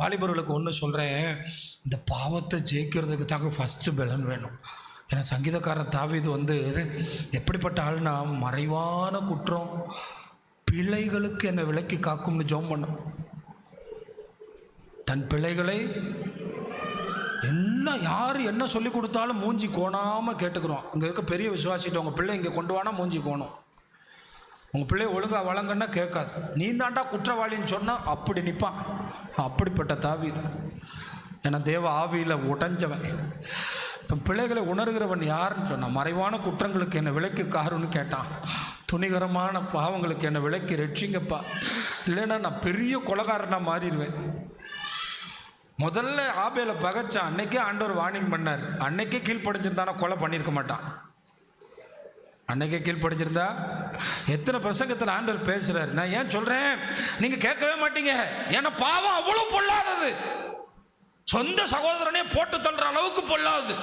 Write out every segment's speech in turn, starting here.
வாலிபர்களுக்கு ஒன்று சொல்கிறேன், இந்த பாவத்தை ஜெயிக்கிறதுக்கு தாங்க ஃபஸ்ட்டு பலன் வேணும். ஏன்னா சங்கீதக்காரன் தாவீது எப்படிப்பட்ட ஆள்னா, மறைவான குற்றம் பிள்ளைகளுக்கு என்னை விலக்கி காக்கும்னு ஜெபம் பண்ணோம். தன் பிள்ளைகளை எல்லாம் யார் என்ன சொல்லி கொடுத்தாலும் மூஞ்சி கோணாமல் கேட்டுக்கிறோம். அங்கே இருக்க பெரிய விசுவாசிட்டு உங்கள் பிள்ளை இங்கே கொண்டு வானா மூஞ்சி கோணும், உங்கள் பிள்ளைய ஒழுங்காக வழங்கன்னா கேட்காது, நீ தாண்டா குற்றவாளின்னு சொன்னால் அப்படி நிற்பான். அப்படிப்பட்ட தாவீது. ஏன்னா தேவ ஆவியில் உடைஞ்சவன். இப்போ பிள்ளைகளை உணர்கிறவன் யாருன்னு சொன்னான், மறைவான குற்றங்களுக்கு என்னை விலைக்கு காருன்னு கேட்டான், துணிகரமான பாவங்களுக்கு என்னை விலைக்கு ரட்சிங்கப்பா, இல்லைன்னா நான் பெரிய கொலைகாரனாக மாறிடுவேன். முதல்ல ஆபேலை பகைச்சான், அன்னைக்கே ஆண்டவர் வார்னிங் பண்ணார். அன்னைக்கே கீழ்ப்படிஞ்சிருந்தானா கொலை பண்ணியிருக்க மாட்டான். அன்னைக்கே கீழ்ப்படிஞ்சிருந்தா எத்தனை பிரசங்கத்தில் ஆண்டவர் பேசுறாரு. நான் ஏன் சொல்றேன், நீங்க கேட்கவே மாட்டீங்க. ஏன்னா பாவம் அவ்வளவு பொல்லாதது, சொந்த சகோதரனே போட்டு தள்ளுற அளவுக்கு பொல்லாதது.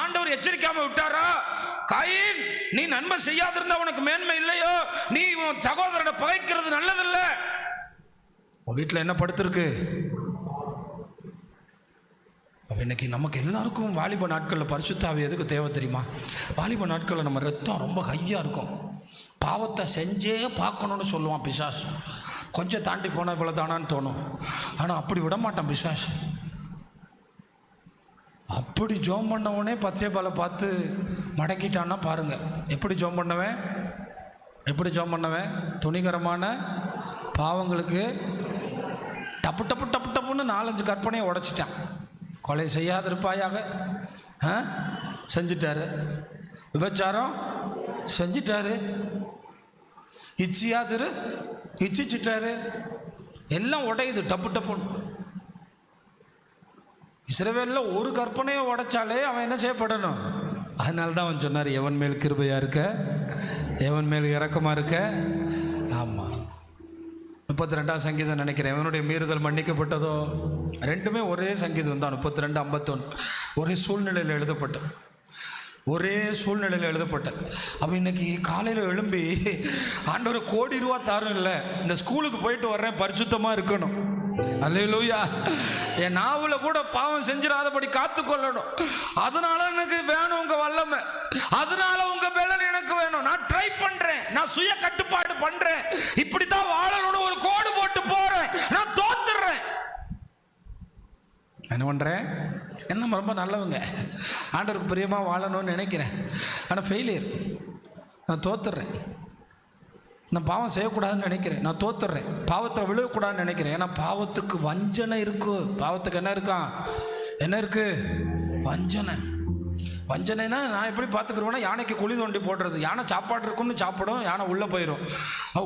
ஆண்டவர் எச்சரிக்காம விட்டாரா, காயின் நீ நன்மை செய்யாதிருந்தா உனக்கு மேன்மை இல்லையோ, நீ உன் சகோதரனை பகைக்கிறது நல்லதில்ல. உன் வீட்டில் என்ன படுத்திருக்கு? இன்னைக்கு நமக்கு எல்லாருக்கும் வாலிப நாட்களில் பரிசுத்த ஆவி எதுக்கு தேவை தெரியுமா? வாலிப நாட்களில் நம்ம ரத்தம் ரொம்ப ஹையாக இருக்கும். பாவத்தை செஞ்சே பார்க்கணுன்னு சொல்லுவான் பிசாசு. கொஞ்சம் தாண்டி போனால் இவ்வளோ தானான்னு தோணும். ஆனால் அப்படி விட மாட்டான் பிசாசு. அப்படி ஜோம் பண்ணவனே பச்சைபாலை பார்த்து மடக்கிட்டான்னா பாருங்க, எப்படி ஜோம் பண்ணவன் துணிகரமான பாவங்களுக்கு டப்பு டப்பு டப்பு டப்புன்னு 4-5 கற்பனையை உடைச்சிட்டான். கொலை செய்யாதிருப்பாயாக செஞ்சிட்டாரு, விபச்சாரம் செஞ்சிட்டாரு, இச்சிச்சிட்டாரு, எல்லாம் உடையுது டப்பு டப்புன்னு. இஸ்ரவேலில் ஒரு கற்பனையை உடைச்சாலே அவன் என்ன செய்யப்படணும்? அதனால தான் அவன் சொன்னார், எவன் மேல் கிருபையா இருக்க, எவன் மேல் இரக்கமாக இருக்க. ஆமாம், 32ஆம் சங்கீதம் நினைக்கிறேன், எவனுடைய மீறுதல் மன்னிக்கப்பட்டதோ. ரெண்டுமே ஒரே சங்கீதம் தான், 32-51. ஒரே சூழ்நிலையில் எழுதப்பட்ட. அவன் இன்னைக்கு காலையில் எழும்பி ஆண்டவர் கோடி ரூபா தாரும் இல்லை, இந்த ஸ்கூலுக்கு போயிட்டு வர்றேன், பரிசுத்தமாக இருக்கணும். அல்லேலூயா. என் நாவல கூட பாவம் செஞ்சிடாதபடி காத்துக்கொள்ளணும். அதனால எனக்கு வேணும் உங்க வல்லமை, அதனால உங்க பலன் எனக்கு வேணும். நான் ட்ரை பண்றேன், நான் சுய கட்டுப்பாடு பண்றேன், இப்படித்தான் வாழணும்னு ஒரு கோடு போட்டு போறேன், நான் தோத்துறேன். என்ன பண்றேன்? என்ன ரொம்ப நல்லவங்க, ஆண்டவருக்கு பிரியமா வாழணும்னு நினைக்கிறேன், ஆனால் ஃபெயிலியர். நான் தோத்துறேன். நான் பாவம் செய்யக்கூடாதுன்னு நினைக்கிறேன், நான் தோத்துறேன். பாவத்தை விழுகக்கூடாதுன்னு நினைக்கிறேன், ஏன்னா பாவத்துக்கு வஞ்சனை இருக்கு. பாவத்துக்கு என்ன இருக்கு? வஞ்சனைனா நான் எப்படி பார்த்துக்கிறேன்னா, யானைக்கு குழி தோண்டி போடுறது. யானை சாப்பாடு இருக்குன்னு சாப்பிடும், யானை உள்ளே போயிடும்,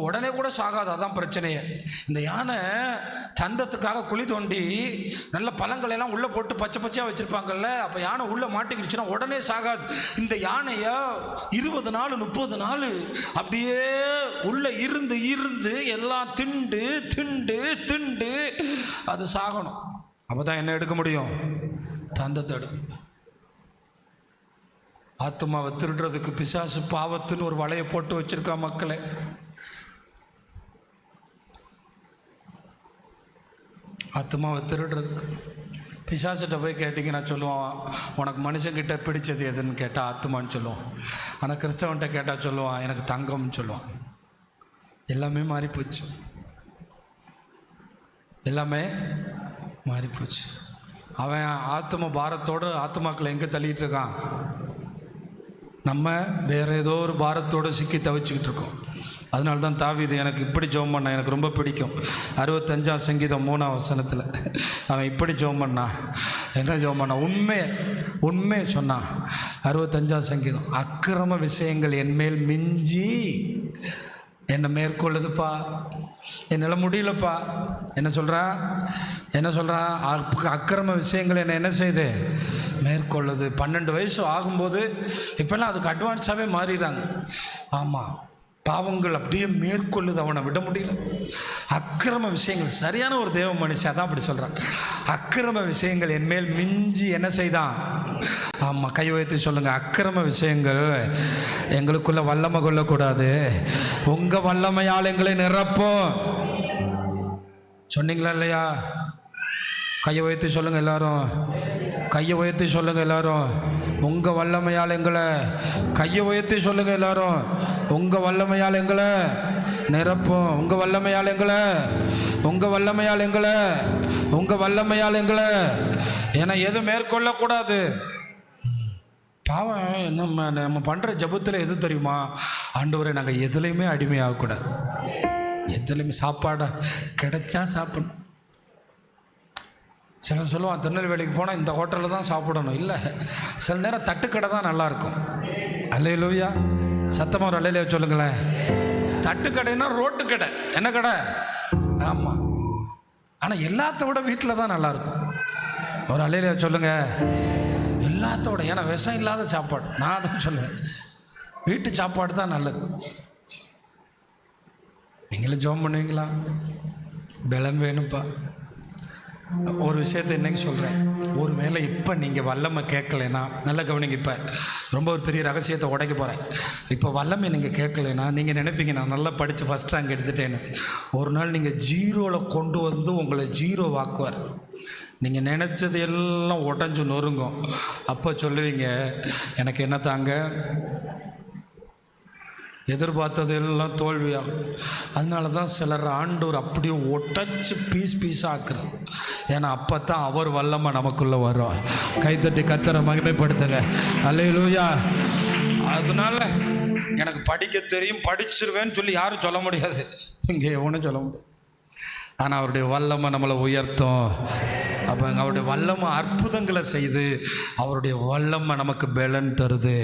உடனே கூட சாகாது. அதான் பிரச்சனையே. இந்த யானை சந்தத்துக்காக குழி தோண்டி நல்ல பழங்களெல்லாம் உள்ளே போட்டு பச்சை பச்சையாக வச்சுருப்பாங்கல்ல, அப்போ யானை உள்ளே மாட்டிக்கிடுச்சுன்னா உடனே சாகாது. இந்த யானையை 20 நாள் 30 நாள் அப்படியே உள்ளே இருந்து எல்லாம் திண்டு அது சாகணும். அப்போ தான் என்ன எடுக்க முடியும்? தந்தத்தை எடுக்கும். ஆத்மாவை திருடுறதுக்கு பிசாசு பாவத்துன்னு ஒரு வலையை போட்டு வச்சிருக்கா மக்களே. ஆத்மாவை திருடுறதுக்கு பிசாசிட்ட போய் கேட்டிங்கன்னா சொல்லுவான், உனக்கு மனுஷங்கிட்ட பிடிச்சது எதுன்னு கேட்டால் ஆத்மான்னு சொல்லுவான். ஆனால் கிறிஸ்தவன்கிட்ட கேட்டால் சொல்லுவான், எனக்கு தங்கம்னு சொல்லுவான். எல்லாமே மாறிப்போச்சு, எல்லாமே மாறிப்போச்சு. அவன் ஆத்ம பாரத்தோடு ஆத்மாக்களை எங்கே தள்ளிட்டு இருக்கான்? நம்ம வேறு ஏதோ ஒரு பாரத்தோடு சிக்கி தவிச்சுக்கிட்டு இருக்கோம். அதனால தான் தாவீது எனக்கு இப்படி ஜெபம் பண்ணான், எனக்கு ரொம்ப பிடிக்கும். 65ஆம் சங்கீதம் 3ஆம் வசனத்தில் அவன் இப்படி ஜெபம் பண்ணான். என்ன ஜெபம் பண்ணான்? உண்மை சொன்னான். 65ஆம் சங்கீதம், அக்கிரம விஷயங்கள் என்மேல் மிஞ்சி என்னை மேற்கொள்ளுதுப்பா, என்னால் முடியலப்பா. என்ன சொல்கிறான்? அக்கிரம விஷயங்கள் என்ன செய்யுது? மேற்கொள்ளுது. 12 வயசு ஆகும்போது இப்போல்லாம் அதுக்கு அட்வான்ஸாகவே மாறிடுறாங்க. ஆமாம், பாவங்கள் அப்படியே மேற்கொள்ளுது, அவனை விட முடியல. அக்கிரம விஷயங்கள், சரியான ஒரு தேவ மனுஷன் தான் அப்படி சொல்கிறான். அக்கிரம விஷயங்கள் என்மேல் மிஞ்சி என்ன செய்தான்? ஆமாம், கை வைத்து சொல்லுங்க, அக்கிரம விஷயங்கள் எங்களுக்குள்ள வல்லமை கொள்ளக்கூடாது, உங்கள் வல்லமையால் எங்களை நிரப்போம். சொன்னீங்களா இல்லையா? கையை உயர்த்தி சொல்லுங்கள் எல்லாரும். கையை உயர்த்தி சொல்லுங்கள் எல்லாரும். உங்கள் வல்லமையால் எங்களை, கையை உயர்த்தி சொல்லுங்கள் எல்லாரும். உங்கள் வல்லமையால் எங்களை நிரப்பும். உங்கள் வல்லமையால் எங்களை, உங்கள் வல்லமையால் எங்களை, உங்கள் வல்லமையால் எங்களை. ஏன்னா எது மேற்கொள்ளக்கூடாது. பாவம் நம்ம பண்ணுற ஜபத்தில் எது தெரியுமா? ஆண்டவரே நாங்கள் எதுலேயுமே அடிமையாகக்கூடாது. எதுலேயுமே சாப்பாடை கிடைச்சா சாப்பிடணும். சிலர் சொல்லுவான், திருநெல்வேலிக்கு போனால் இந்த ஹோட்டலில் தான் சாப்பிடணும். இல்லை, சில நேரம் தட்டுக்கடை தான் நல்லாயிருக்கும். அல்லேலூயா. சத்தமாக ஒரு அல்லேலூயா சொல்லுங்களேன். தட்டுக்கடைன்னா ரோட்டு கடை, என்ன கடை? ஆமாம். ஆனால் எல்லாத்த விட வீட்டில் தான் நல்லாயிருக்கும். ஒரு அல்லேலூயா சொல்லுங்கள். எல்லாத்தோட, ஏன்னா விஷம் இல்லாத சாப்பாடு. நான் தான் சொல்லுவேன், வீட்டு சாப்பாடு தான் நல்லது. நீங்களும் ஜெபம் பண்ணுவீங்களா? பலன் வேணும்ப்பா. ஒரு விஷயத்தை இன்றைக்கி சொல்கிறேன். ஒரு வேளை இப்போ நீங்கள் வல்லமை கேட்கலைன்னா, நல்ல கவனிங்க. இப்போ ரொம்ப ஒரு பெரிய ரகசியத்தை உடைக்க போகிறேன். இப்போ வல்லமை நீங்கள் கேட்கலைன்னா, நீங்கள் நினைப்பீங்க நான் நல்லா படித்து ஃபஸ்ட் ரேங்க் எடுத்துட்டேன்னு. ஒரு நாள் நீங்கள் ஜீரோவில் கொண்டு வந்து உங்களை ஜீரோ வாக்குவார். நீங்கள் நினச்சது எல்லாம் உடஞ்சு நொறுங்கும். அப்போ சொல்லுவீங்க, எனக்கு என்ன தாங்க, எதிர்பார்த்தது எல்லாம் தோல்வியாகும். அதனால தான் சிலர் ஆண்டவர் அப்படியே ஒட்டச்சு பீஸாக ஆக்குறோம். ஏன்னா அப்போ தான் அவர் வல்லமை நமக்குள்ளே வரும். கைத்தட்டி கர்த்தரை மகிமைப்படுத்துங்க. அல்லேலூயா. அதனால எனக்கு படிக்க தெரியும், படிச்சிருவேன்னு சொல்லி யாரும் சொல்ல முடியாது. இங்கே எவனும் சொல்ல முடியாது. ஆனால் அவருடைய வல்லமை நம்மளை உயர்த்தும். அப்போ அவருடைய வல்லமை அற்புதங்களை செய்து அவருடைய வல்லமை நமக்கு பலன் தருது.